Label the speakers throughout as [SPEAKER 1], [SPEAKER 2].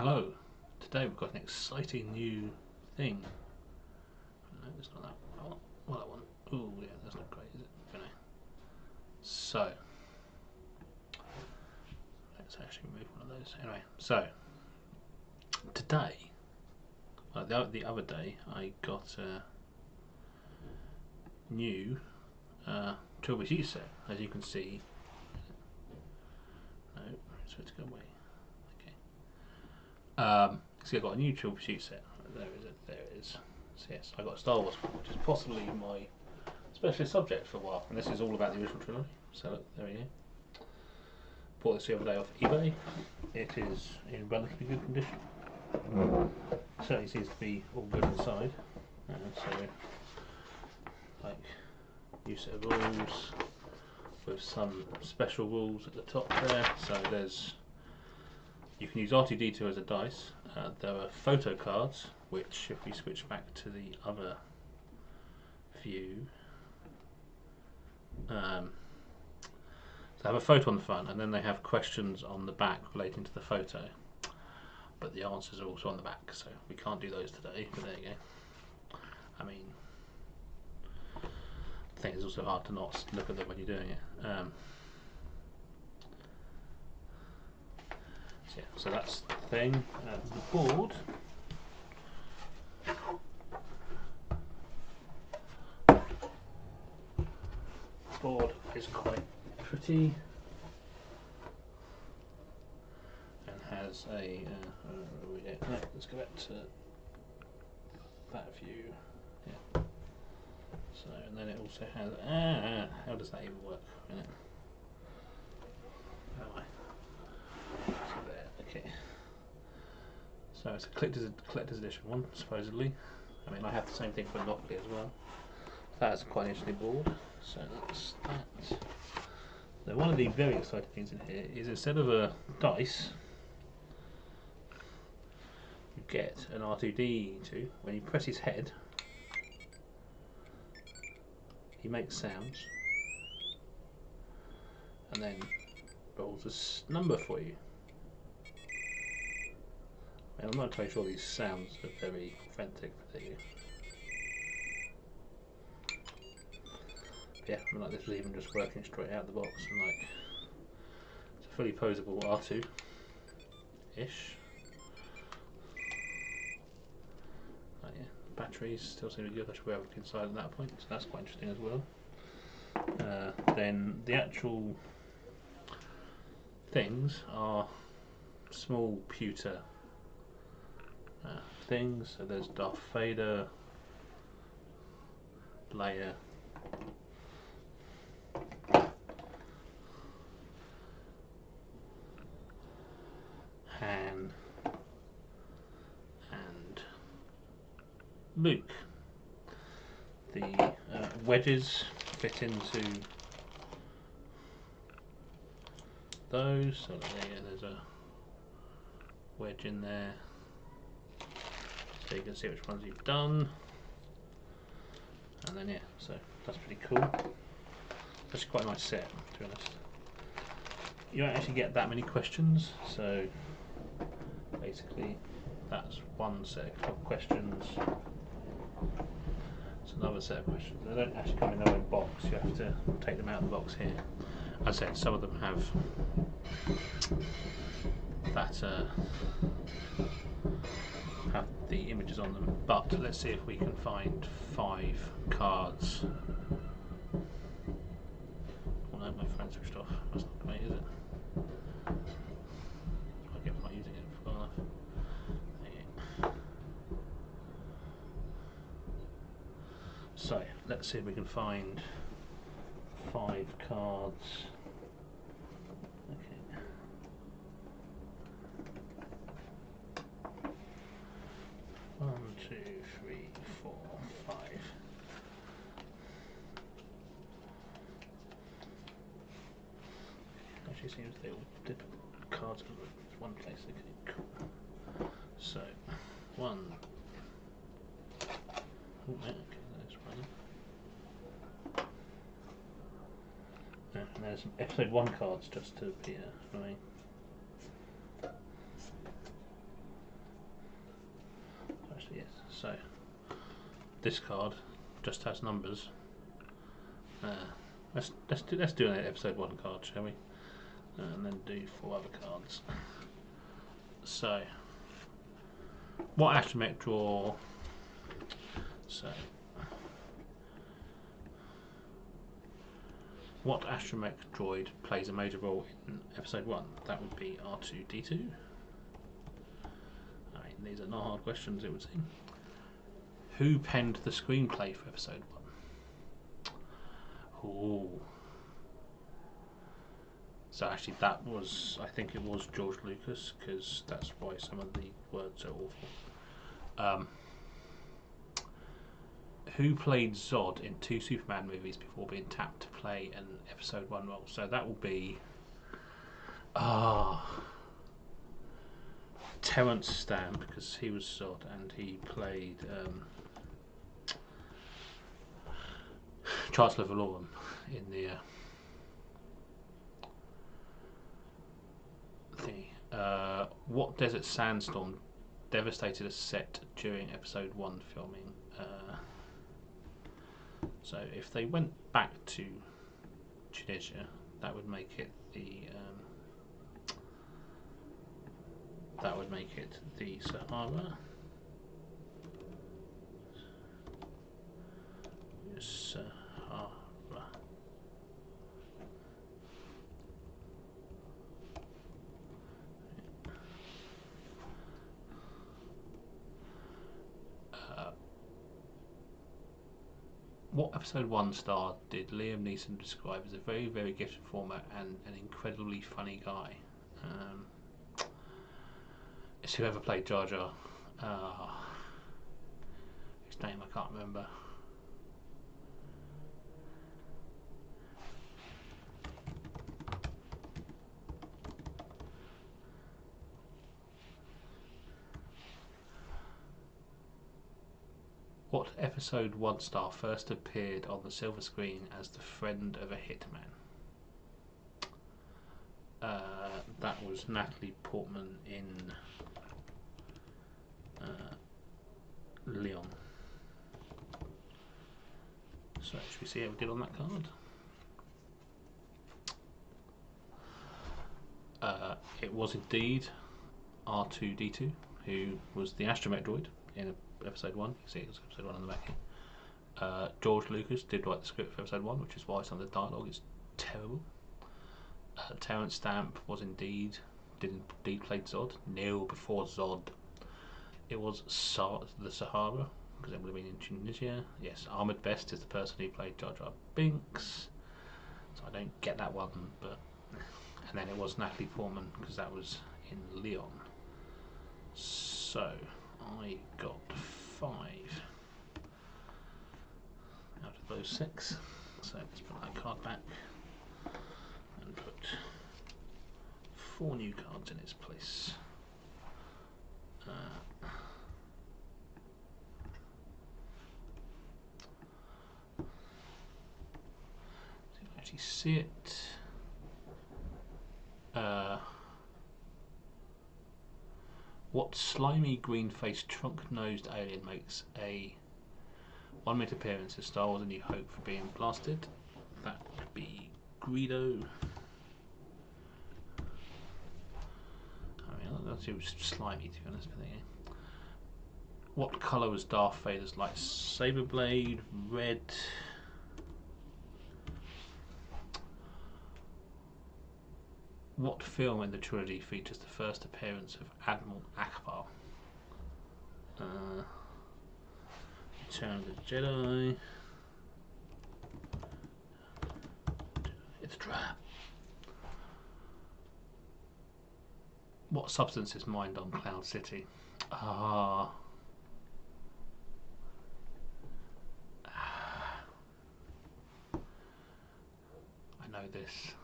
[SPEAKER 1] Hello. Today we've got an exciting new thing. No, it's not that. Well, that one. Oh, yeah, that's not great, is it? Anyway. So, let's actually move one of those. Anyway, so today, well, the other day, I got a new Trilby sheet set. As you can see. No, it's supposed to go away. Okay. So I got a new Trilby sheet set. There is it. There it is. So yes, I got a Star Wars one, which is possibly my specialist subject for a while, and this is all about the original trilogy. So look, there we go. Bought this the other day off eBay. It is in relatively good condition. Certainly seems to be all good inside. So, like, new set of rules with some special rules at the top there. So there's, you can use R2-D2 as a dice. There are photo cards, which if we switch back to the other view, so they have a photo on the front, and then they have questions on the back relating to the photo. But the answers are also on the back, so we can't do those today. But there you go. I mean, I think it's also hard to not look at them when you're doing it. So that's the thing. The board. Board is quite pretty and has a let's go back to that view. Yeah. So, and then it also has how does that even work? So there, okay. So it's a collector's edition one, supposedly. I mean, I have the same thing for Monopoly as well. That's quite an interesting board. So that's that. Now, one of the very exciting things in here is instead of a dice, you get an R2-D2. When you press his head, he makes sounds, and then rolls a number for you. And I'm not entirely sure these sounds are very authentic, but there you go. Yeah, I mean, like this was even just working straight out of the box, and like it's a fully posable R2-ish. Yeah, batteries still seem to be good. I should be able to look inside at that point, so that's quite interesting as well. Then the actual things are small pewter things. So there's Darth Vader, Leia, Han, and Luke. The wedges fit into those, so there's a wedge in there, so you can see which ones you've done, and then yeah, so that's pretty cool. That's quite a nice set, to be honest. You don't actually get that many questions, so basically that's one set of questions. It's another set of questions. They don't actually come in their own box. You have to take them out of the box here. As I said, some of them have that have the images on them. But let's see if we can find 5 cards. Oh no, my phone switched off. That's not great, is it? I get not using it for long enough. So let's see if we can find 5 cards. Okay. 1, 2, 3, 4, 5. Actually seems they all did cards in one place. Okay, cool. So 1. Oh, yeah, okay, that's running. Yeah, and there's some episode 1 cards just to be annoying. So this card just has numbers. Let's do an episode 1 card, shall we? And then do 4 other cards. So what astromech draw? So what astromech droid plays a major role in episode 1? That would be R2-D2. I mean, these are not hard questions, it would seem. Who penned the screenplay for episode 1? Ooh. So actually that was, I think it was George Lucas, because that's why some of the words are awful. Who played Zod in 2 Superman movies before being tapped to play an episode 1 role? So that will be Terence Stamp, because he was Zod and he played Chancellor Valorum in the thingy. What desert sandstorm devastated a set during episode 1 filming? So if they went back to Tunisia, that would make it the Sahara. Sahara. What episode 1 star did Liam Neeson describe as a very, very gifted performer and an incredibly funny guy? It's whoever played Jar Jar. His name I can't remember. What episode 1 star first appeared on the silver screen as the friend of a hitman? That was Natalie Portman in Leon. So should we see how we did on that card? It was indeed R2-D2, who was the astromech droid in episode 1. You can see it was episode 1 on the back here. George Lucas did write the script for episode 1, which is why some of the dialogue is terrible. Terence Stamp was indeed played Zod. No, before Zod it was the Sahara, because it would have been in Tunisia. Yes, Ahmed Best is the person who played Jar Jar Binks, so I don't get that one, but and then it was Natalie Portman, because that was in Leon. So I got 5 out of those 6. So let's put that card back and put 4 new cards in its place. See if I actually see it. What slimy green-faced trunk-nosed alien makes a 1-minute appearance in Star Wars: A New Hope for being blasted? That would be Greedo. I mean, that's too slimy to be honest. But yeah. What colour was Darth Vader's lightsaber blade? Red. What film in the trilogy features the first appearance of Admiral Akbar? Return of the Jedi. It's a trap. What substance is mined on Cloud City? I know this.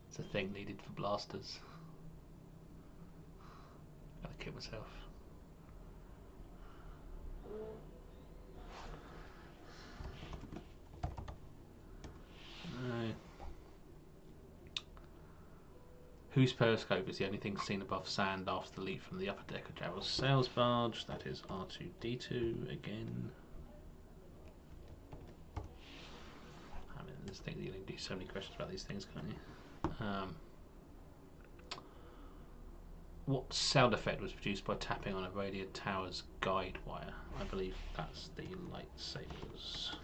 [SPEAKER 1] It's a thing needed for blasters. Gotta kill myself. No. Whose periscope is the only thing seen above sand after the leap from the upper deck of Jabba's sails barge? That is R2-D2 again. I mean, there's things you can do so many questions about these things, can't you? What sound effect was produced by tapping on a radio tower's guide wire? I believe that's the lightsabers.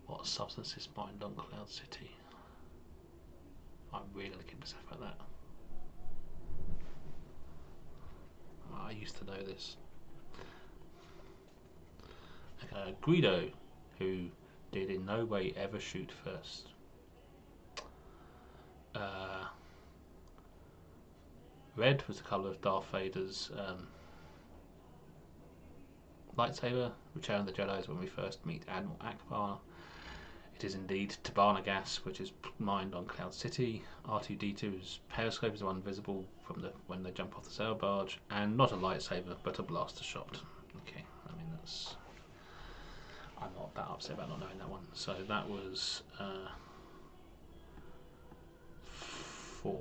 [SPEAKER 1] What substance is mined on Cloud City? I'm really going to keep myself about that. I used to know this. Okay, Greedo, who did in no way ever shoot first. Red was the colour of Darth Vader's lightsaber. Return of the Jedi is when we first meet Admiral Akbar. It is indeed Tabana gas, which is mined on Cloud City. R2-D2's periscope is the one visible from when they jump off the sail barge, and not a lightsaber, but a blaster shot. Okay, I mean that's. I'm not that upset about not knowing that one. So that was 4.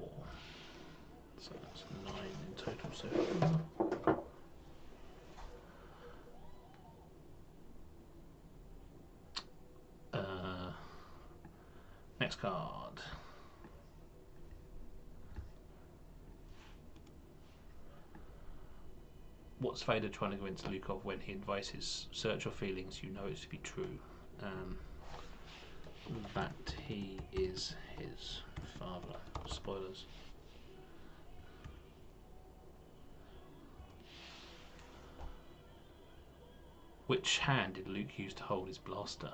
[SPEAKER 1] So that's 9 in total so far. Next card. What's Vader trying to convince Luke of when he advises search your feelings, you know it to be true? That he is his father. Spoilers. Which hand did Luke use to hold his blaster?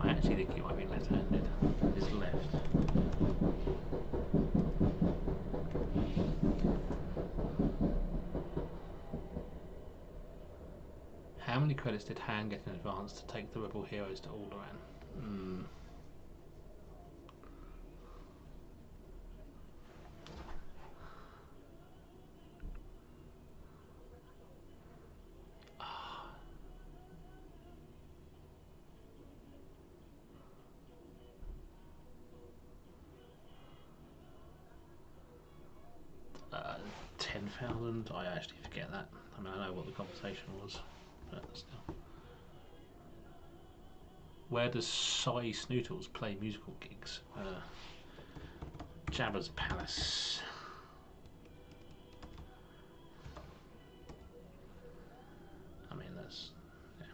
[SPEAKER 1] I actually think he might be left-handed. His left. How many credits did Han get in advance to take the rebel heroes to Alderaan? $10,000. I actually forget that. I mean, I know what the conversation was, but still. Where does Cy Snootles play musical gigs? Jabba's Palace. I mean, that's. Yeah.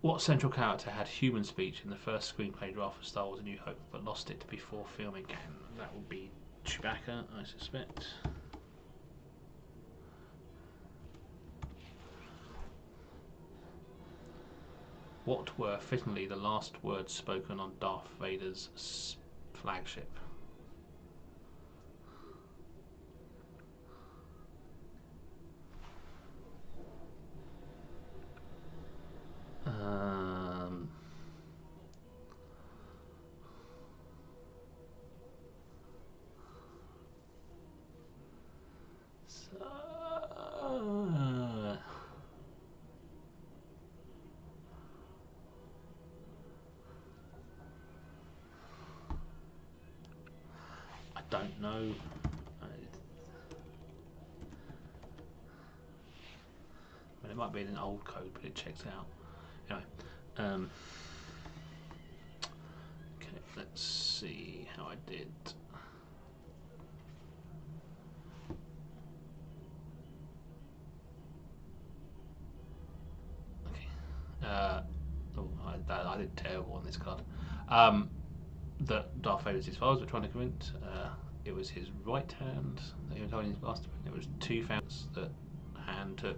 [SPEAKER 1] What central character had human speech in the first screenplay draft for Star Wars A New Hope but lost it before filming? And that would be Chewbacca, I suspect. What were fittingly the last words spoken on Darth Vader's flagship? I don't know. I mean, it might be in an old code, but it checks out. Anyway, okay, let's see how I did. Okay. I did terrible on this card. That Darth Vader's his father was trying to convince. It was his right hand that he was holding his blaster. It was 2 founds that Han took.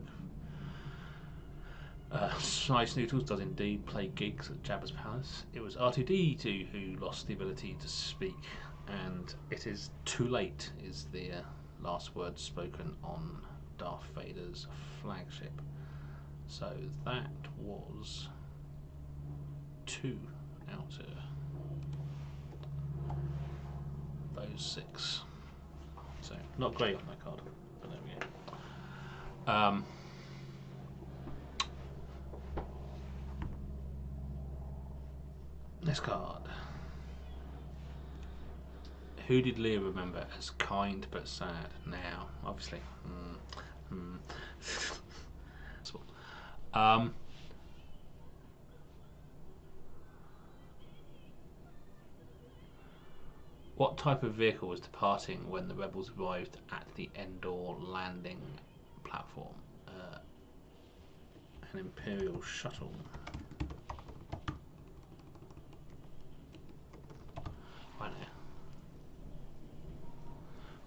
[SPEAKER 1] Cy Snootles does indeed play gigs at Jabba's Palace. It was R2-D2 who lost the ability to speak, and it is too late is the last word spoken on Darth Vader's flagship. So that was 2 out of those 6. So not great on that card, but there we go. This card. Who did Leah remember as kind but sad? Now, obviously. What type of vehicle was departing when the rebels arrived at the Endor landing platform? An Imperial shuttle. Right now.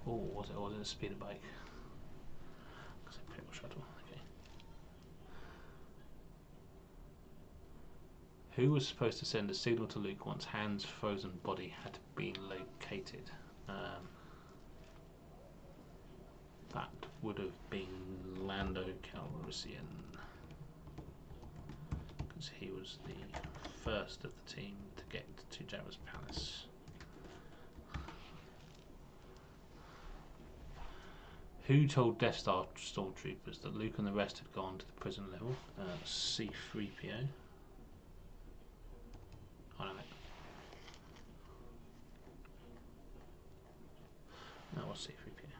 [SPEAKER 1] Oh, was it a speeder bike? It's Imperial shuttle. Okay. Who was supposed to send a signal to Luke once Han's frozen body had been located? That would have been Lando Calrissian, because he was the first of the team to get to Jabba's palace. Who told Death Star stormtroopers that Luke and the rest had gone to the prison level? C-3PO. I don't know. That was C-3PO.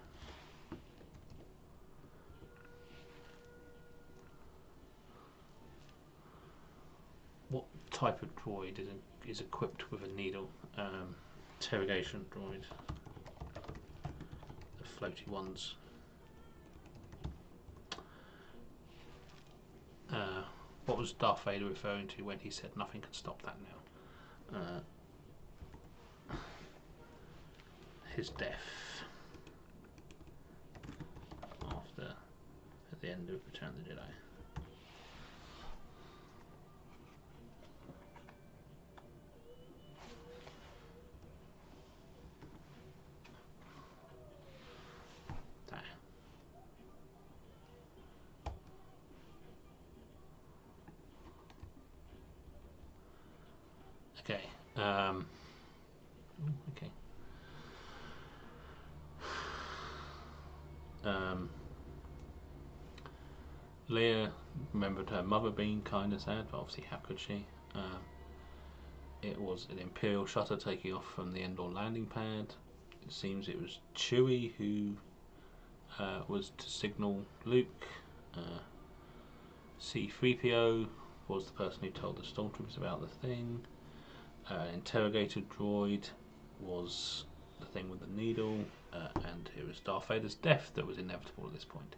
[SPEAKER 1] What type of droid is equipped with a needle? Interrogation droid. The floaty ones. What was Darth Vader referring to when he said nothing can stop that now? His death at the end of Return of the Jedi. Okay. Okay. Leia remembered her mother being kind and sad, but obviously how could she? It was an Imperial shuttle taking off from the Endor landing pad. It seems it was Chewie who was to signal Luke. C-3PO was the person who told the stormtroopers about the thing. Interrogator droid was the thing with the needle, and it was Darth Vader's death that was inevitable at this point.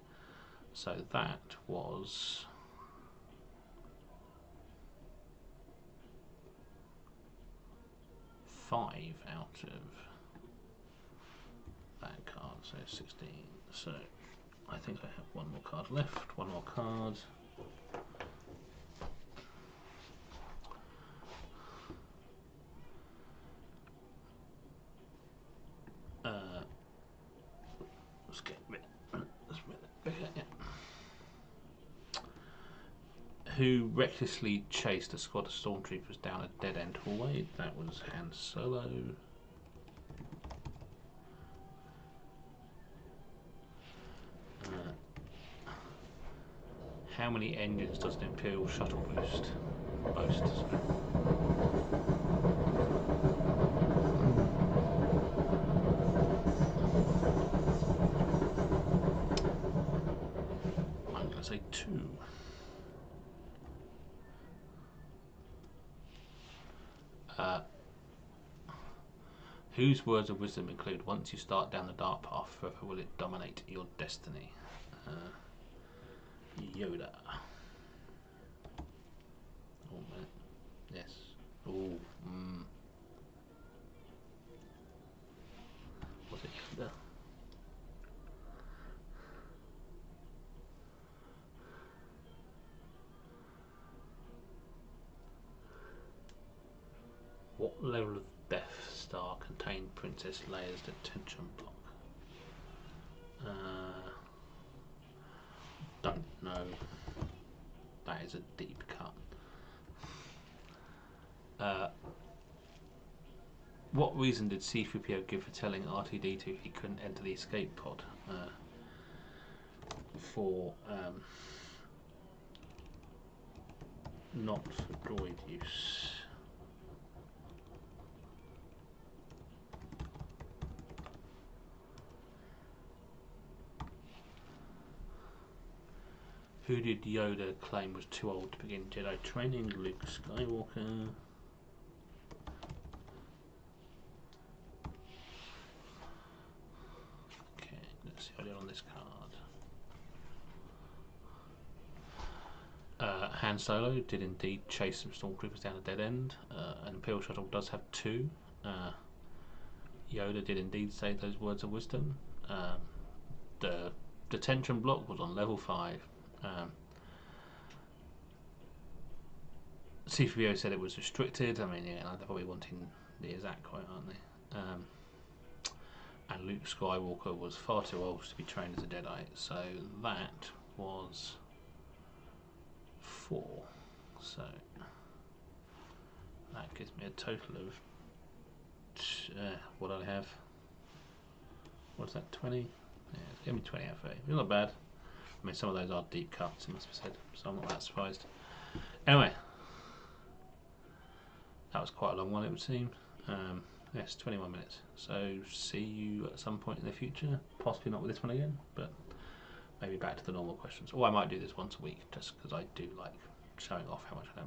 [SPEAKER 1] So that was 5 out of that card, so 16. So I think I have one more card left. One more card. Let's get a bit bigger. Yeah. Who recklessly chased a squad of stormtroopers down a dead-end hallway? That was Han Solo. How many engines does an Imperial shuttle boast? I'm going to say 2. Whose words of wisdom include, once you start down the dark path, forever will it dominate your destiny? Yoda. Oh man. Yes. Oh. Was it Yoda? What level of Death Star contained Princess Leia's detention block? Don't know. That is a deep cut. What reason did C-3PO give for telling R2-D2 he couldn't enter the escape pod for not droid use? Who did Yoda claim was too old to begin Jedi training? Luke Skywalker. Okay, let's see what I did on this card. Han Solo did indeed chase some stormtroopers down a dead end. An Imperial shuttle does have 2. Yoda did indeed say those words of wisdom. The detention block was on level 5. C-3PO said it was restricted. I mean, yeah, they're probably wanting the exact quote, aren't they? And Luke Skywalker was far too old to be trained as a Jedi. So that was 4. So that gives me a total of what do I have? What's that? 20? Yeah, it's gonna be 20 out of 30. It's not bad. I mean, some of those are deep cuts, it must be said, so I'm not that surprised. Anyway, that was quite a long one, it would seem. Yes, 21 minutes. So see you at some point in the future. Possibly not with this one again, but maybe back to the normal questions. Or I might do this once a week, just because I do like showing off how much I know about